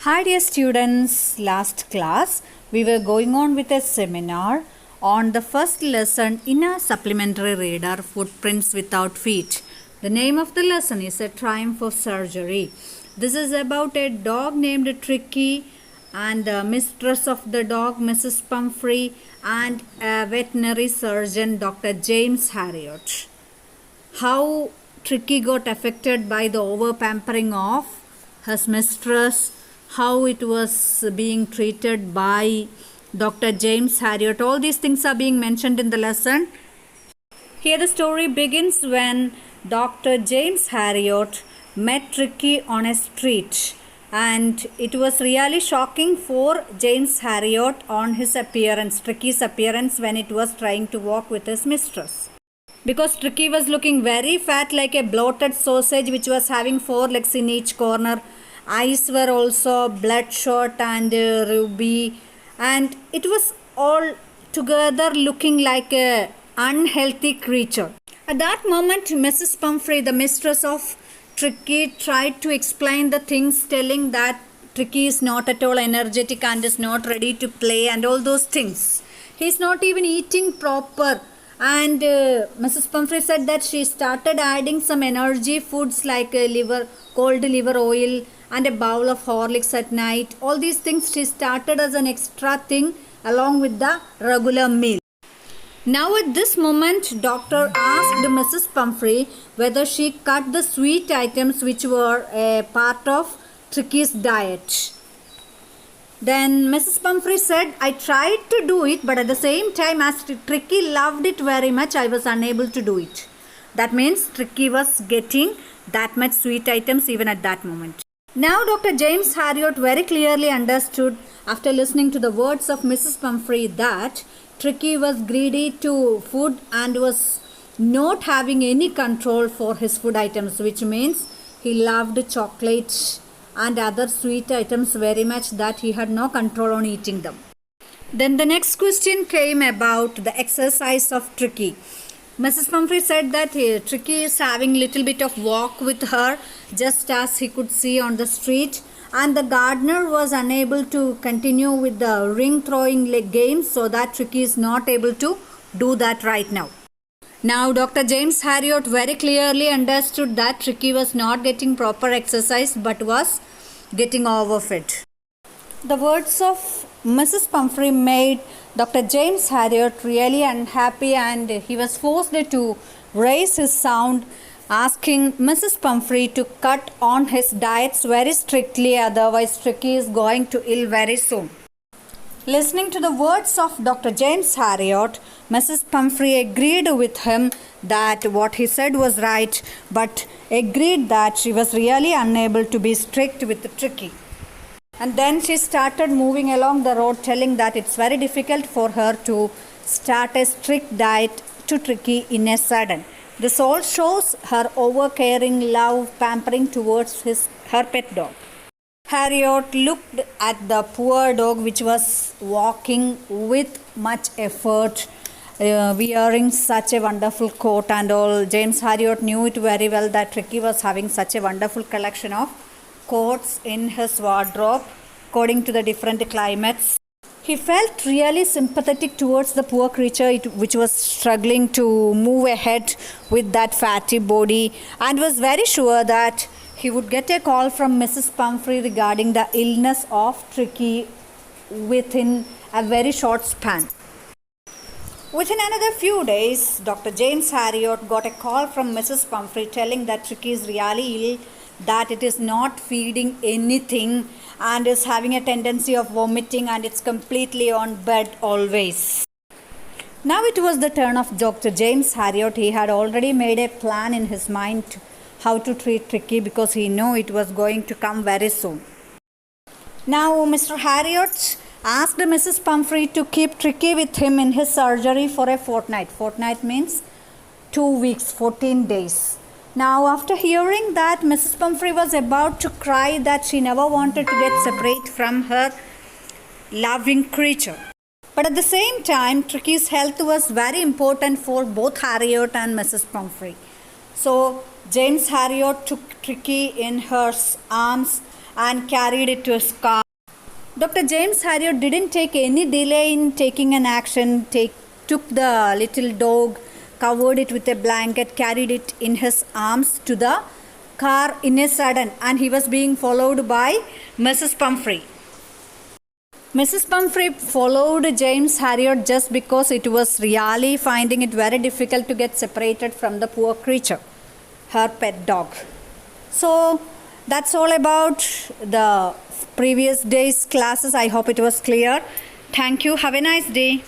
Hi dear students, last class we were going on with a seminar on the first lesson in a supplementary reader, Footprints Without Feet. The name of the lesson is A Triumph of Surgery. This is about a dog named Tricky and the mistress of the dog, Mrs. Pumphrey, and a veterinary surgeon, Dr. James Harriot. How Tricky got affected by the over pampering of his mistress, how it was being treated by Dr. James Harriot. All these things are being mentioned in the lesson. Here the story begins when Dr. James Harriot met Tricky on a street, and it was really shocking for James Harriot on his appearance, Tricky's appearance, when it was trying to walk with his mistress. Because Tricky was looking very fat, like a bloated sausage which was having 4 legs in each corner. Eyes were also bloodshot and ruby, and it was all together looking like a unhealthy creature. At that moment, Mrs. Pumphrey, the mistress of Tricky, tried to explain the things, telling that Tricky is not at all energetic and is not ready to play and all those things. He is not even eating proper. And Mrs. Pumphrey said that she started adding some energy foods like cold liver oil and a bowl of Horlicks at night. All these things she started as an extra thing along with the regular meal. Now at this moment, doctor asked Mrs. Pumphrey whether she cut the sweet items which were a part of Tricky's diet. Then Mrs. Pumphrey said, I tried to do it, but at the same time, as Tricky loved it very much, I was unable to do it. That means Tricky was getting that much sweet items even at that moment. Now Dr. James Harriot very clearly understood after listening to the words of Mrs. Pumphrey that Tricky was greedy to food and was not having any control for his food items, which means he loved chocolate and other sweet items very much that he had no control on eating them. Then the next question came about the exercise of Tricky. Mrs. Pumphrey said that Tricky is having little bit of walk with her, just as he could see on the street, and the gardener was unable to continue with the ring throwing games, so that Tricky is not able to do that right now. Now Dr. James Harriot very clearly understood that Tricky was not getting proper exercise but was getting overfed. The words of Mrs. Pumphrey made Dr. James Harriot really unhappy, and he was forced to raise his sound, asking Mrs. Pumphrey to cut on his diets very strictly, otherwise Tricky is going to ill very soon. Listening to the words of Dr. James Harriot, Mrs. Pumphrey agreed with him that what he said was right, but agreed that she was really unable to be strict with Tricky. And then she started moving along the road, telling that it's very difficult for her to start a strict diet to Tricky in a sudden. This all shows her over-caring love, pampering towards her pet dog. Harriot looked at the poor dog which was walking with much effort, wearing such a wonderful coat and all. James Harriot knew it very well that Tricky was having such a wonderful collection of coats in his wardrobe according to the different climates. He felt really sympathetic towards the poor creature which was struggling to move ahead with that fatty body, and was very sure that he would get a call from Mrs. Pumphrey regarding the illness of Tricky within a very short span. Within another few days, Dr. James Harriot got a call from Mrs. Pumphrey telling that Tricky is really ill, that it is not feeding anything and is having a tendency of vomiting, and it's completely on bed always. Now it was the turn of Dr. James Harriot. He had already made a plan in his mind how to treat Tricky, because he knew it was going to come very soon. Now Mr. Harriot asked Mrs. Pumphrey to keep Tricky with him in his surgery for a fortnight. Fortnight means 2 weeks, 14 days. Now after hearing that, Mrs. Pumphrey was about to cry that she never wanted to get separate from her loving creature. But at the same time, Tricky's health was very important for both Harriot and Mrs. Pumphrey. So James Harriot took Tricky in her arms and carried it to his car. Dr. James Harriot didn't take any delay in taking an action, took the little dog, covered it with a blanket, carried it in his arms to the car in a sudden, and he was being followed by Mrs. Pumphrey. Mrs. Pumphrey followed James Harriot just because it was really finding it very difficult to get separated from the poor creature, her pet dog. So that's all about the previous day's classes. I hope it was clear. Thank you. Have a nice day.